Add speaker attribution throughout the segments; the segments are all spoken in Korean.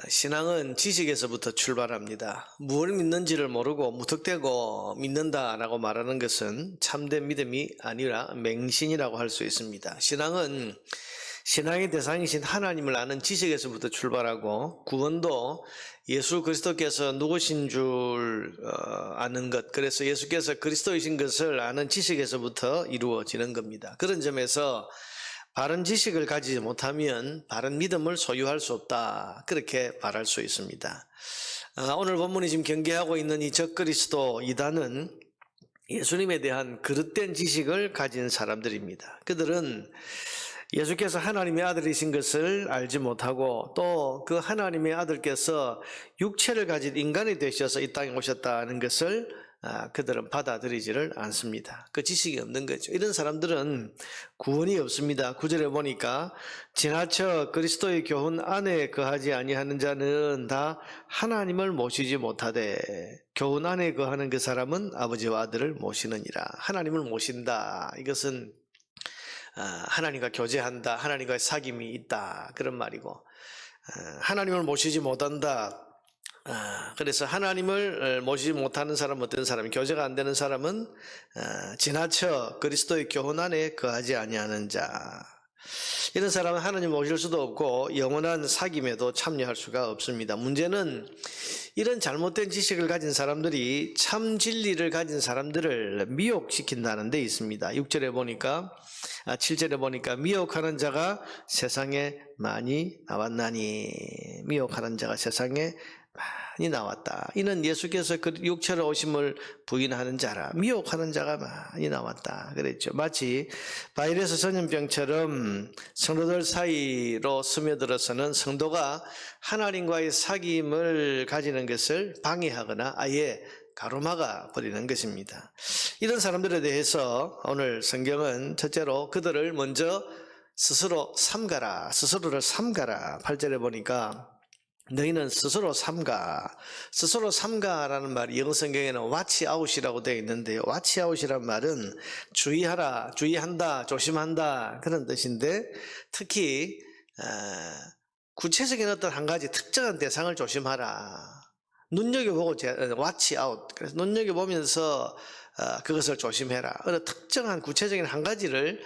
Speaker 1: 신앙은 지식에서부터 출발합니다. 무엇을 믿는지를 모르고 무턱대고 믿는다라고 말하는 것은 참된 믿음이 아니라 맹신이라고 할 수 있습니다. 신앙은 신앙의 대상이신 하나님을 아는 지식에서부터 출발하고, 구원도 예수 그리스도께서 누구신 줄 아는 것, 그래서 예수께서 그리스도이신 것을 아는 지식에서부터 이루어지는 겁니다. 그런 점에서 바른 지식을 가지지 못하면 바른 믿음을 소유할 수 없다, 그렇게 말할 수 있습니다. 오늘 본문이 지금 경계하고 있는 이 적그리스도 이단은 예수님에 대한 그릇된 지식을 가진 사람들입니다. 그들은 예수께서 하나님의 아들이신 것을 알지 못하고, 또 그 하나님의 아들께서 육체를 가진 인간이 되셔서 이 땅에 오셨다는 것을 그들은 받아들이지를 않습니다. 그 지식이 없는 거죠. 이런 사람들은 구원이 없습니다. 9절에 보니까 지나쳐 그리스도의 교훈 안에 거하지 아니하는 자는 다 하나님을 모시지 못하되 교훈 안에 거하는 그 사람은 아버지와 아들을 모시느니라. 하나님을 모신다, 이것은 하나님과 교제한다, 하나님과의 사귐이 있다, 그런 말이고, 하나님을 모시지 못한다. 그래서 하나님을 모시지 못하는 사람, 어떤 사람이, 교제가 안 되는 사람은 지나쳐 그리스도의 교훈 안에 거하지 아니하는 자. 이런 사람은 하나님 모실 수도 없고 영원한 사귐에도 참여할 수가 없습니다. 문제는 이런 잘못된 지식을 가진 사람들이 참 진리를 가진 사람들을 미혹시킨다는 데 있습니다. 6절에 보니까 7절에 보니까 미혹하는 자가 세상에 많이 나왔나니, 미혹하는 자가 세상에 많이 나왔다. 이는 예수께서 그 육체로 오심을 부인하는 자라. 미혹하는 자가 많이 나왔다 그랬죠. 마치 바이러스 전염병처럼 성도들 사이로 스며들어서는 성도가 하나님과의 사귐을 가지는 것을 방해하거나 아예 가로막아 버리는 것입니다. 이런 사람들에 대해서 오늘 성경은 첫째로 그들을 먼저 스스로 삼가라, 스스로를 삼가라. 8절에 보니까 너희는 스스로 삼가. 스스로 삼가라는 말이 영어 성경에는 watch out이라고 되어 있는데요, watch out이란 말은 주의하라, 주의한다, 조심한다, 그런 뜻인데, 특히 구체적인 어떤 한 가지 특정한 대상을 조심하라, 눈여겨보고 watch out, 그래서 눈여겨보면서 그것을 조심해라. 어느 특정한 구체적인 한 가지를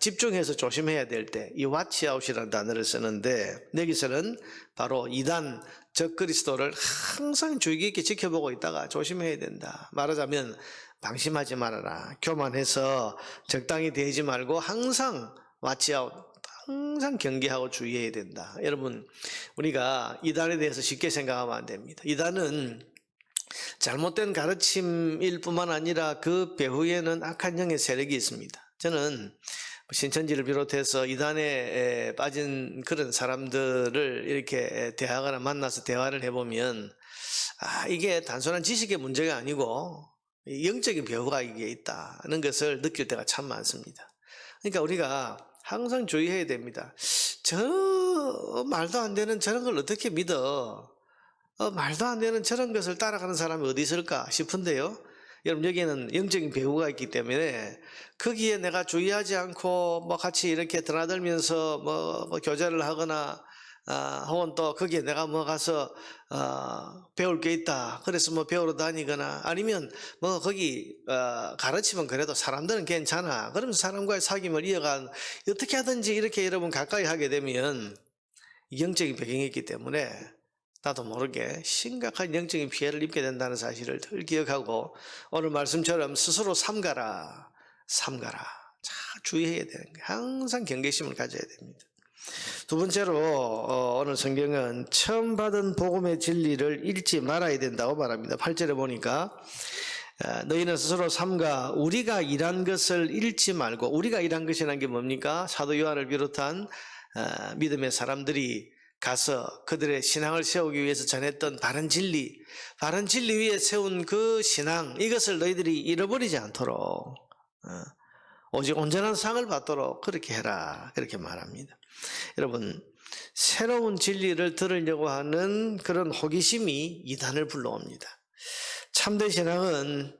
Speaker 1: 집중해서 조심해야 될 때 이 watch out이라는 단어를 쓰는데, 여기서는 바로 이단 적그리스도를 항상 주의 깊게 지켜보고 있다가 조심해야 된다. 말하자면 방심하지 말아라, 교만해서 적당히 대지 말고 항상 watch out, 항상 경계하고 주의해야 된다. 여러분, 우리가 이단에 대해서 쉽게 생각하면 안 됩니다. 이단은 잘못된 가르침일 뿐만 아니라 그 배후에는 악한 영의 세력이 있습니다. 저는 신천지를 비롯해서 이단에 빠진 그런 사람들을 이렇게 대하거나 만나서 대화를 해보면 이게 단순한 지식의 문제가 아니고 영적인 배후가 이게 있다는 것을 느낄 때가 참 많습니다. 그러니까 우리가 항상 주의해야 됩니다. 저 말도 안 되는 저런 걸 어떻게 믿어? 말도 안 되는 저런 것을 따라가는 사람이 어디 있을까 싶은데요, 여러분, 여기에는 영적인 배후가 있기 때문에 거기에 내가 주의하지 않고 같이 이렇게 드나들면서 교제를 하거나 혹은 또 거기에 내가 가서 배울 게 있다, 그래서 배우러 다니거나, 아니면 거기 가르치면 그래도 사람들은 괜찮아, 그러면서 사람과의 사귐을 이어간, 어떻게 하든지 이렇게 여러분 가까이 하게 되면 영적인 배경이 있기 때문에 나도 모르게 심각한 영적인 피해를 입게 된다는 사실을 늘 기억하고, 오늘 말씀처럼 스스로 삼가라, 삼가라. 잘 주의해야 되는 거예요. 항상 경계심을 가져야 됩니다. 두 번째로 오늘 성경은 처음 받은 복음의 진리를 잃지 말아야 된다고 말합니다. 8절에 보니까 너희는 스스로 삼가 우리가 일한 것을 잃지 말고, 우리가 일한 것이라는 게 뭡니까? 사도 요한을 비롯한 믿음의 사람들이 가서 그들의 신앙을 세우기 위해서 전했던 바른 진리, 바른 진리 위에 세운 그 신앙, 이것을 너희들이 잃어버리지 않도록 오직 온전한 상을 받도록 그렇게 해라, 그렇게 말합니다. 여러분, 새로운 진리를 들으려고 하는 그런 호기심이 이단을 불러옵니다. 참된 신앙은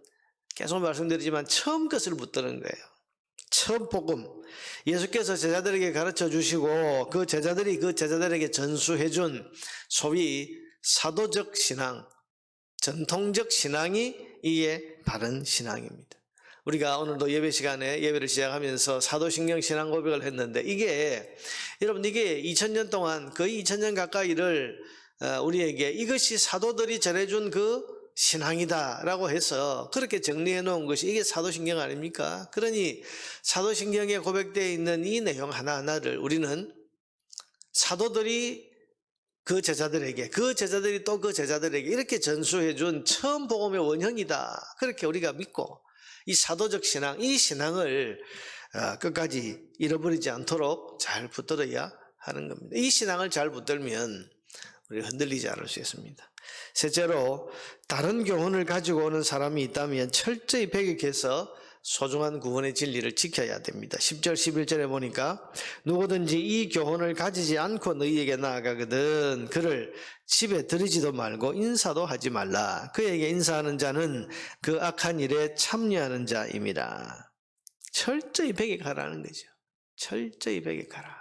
Speaker 1: 계속 말씀드리지만 처음 것을 붙드는 거예요. 첫 복음, 예수께서 제자들에게 가르쳐 주시고 그 제자들이 그 제자들에게 전수해 준 소위 사도적 신앙, 전통적 신앙이 이게 바른 신앙입니다. 우리가 오늘도 예배 시간에 예배를 시작하면서 사도신경 신앙 고백을 했는데 여러분 이게 2000년 동안 거의 2000년 가까이를 우리에게 이것이 사도들이 전해준 그 신앙이다라고 해서 그렇게 정리해 놓은 것이 이게 사도신경 아닙니까? 그러니 사도신경에 고백되어 있는 이 내용 하나하나를 우리는 사도들이 그 제자들에게, 그 제자들이 또 그 제자들에게 이렇게 전수해 준 처음 복음의 원형이다. 그렇게 우리가 믿고 이 사도적 신앙, 이 신앙을 끝까지 잃어버리지 않도록 잘 붙들어야 하는 겁니다. 이 신앙을 잘 붙들면 우리가 흔들리지 않을 수 있습니다. 셋째로 다른 교훈을 가지고 오는 사람이 있다면 철저히 배격해서 소중한 구원의 진리를 지켜야 됩니다. 10절 11절에 보니까 누구든지 이 교훈을 가지지 않고 너희에게 나아가거든 그를 집에 들이지도 말고 인사도 하지 말라. 그에게 인사하는 자는 그 악한 일에 참여하는 자임이라. 철저히 배격하라는 거죠. 철저히 배격하라.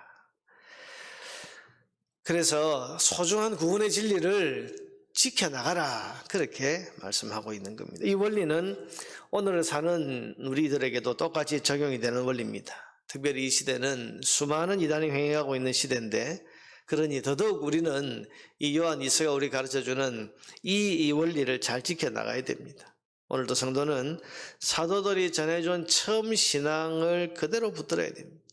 Speaker 1: 그래서 소중한 구원의 진리를 지켜나가라. 그렇게 말씀하고 있는 겁니다. 이 원리는 오늘 사는 우리들에게도 똑같이 적용이 되는 원리입니다. 특별히 이 시대는 수많은 이단이 횡행하고 있는 시대인데 그러니 더더욱 우리는 이 요한 이서가 우리 가르쳐주는 이 원리를 잘 지켜나가야 됩니다. 오늘도 성도는 사도들이 전해준 처음 신앙을 그대로 붙들어야 됩니다.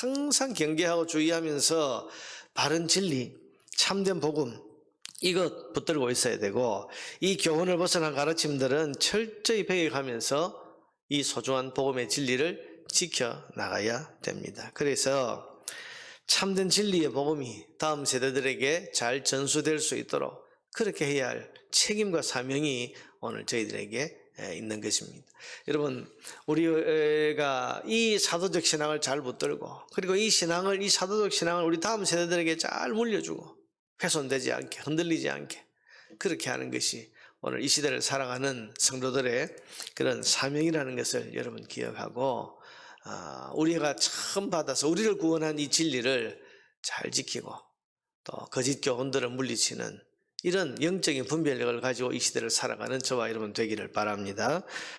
Speaker 1: 항상 경계하고 주의하면서 바른 진리, 참된 복음 이것 붙들고 있어야 되고 이 교훈을 벗어난 가르침들은 철저히 배격하면서 이 소중한 복음의 진리를 지켜나가야 됩니다. 그래서 참된 진리의 복음이 다음 세대들에게 잘 전수될 수 있도록 그렇게 해야 할 책임과 사명이 오늘 저희들에게 있는 것입니다. 여러분 우리가 이 사도적 신앙을 잘 붙들고 그리고 이 사도적 신앙을 우리 다음 세대들에게 잘 물려주고 훼손되지 않게 흔들리지 않게 그렇게 하는 것이 오늘 이 시대를 살아가는 성도들의 그런 사명이라는 것을 여러분 기억하고 우리가 처음 받아서 우리를 구원한 이 진리를 잘 지키고 또 거짓 교훈들을 물리치는 이런 영적인 분별력을 가지고 이 시대를 살아가는 저와 여러분 되기를 바랍니다.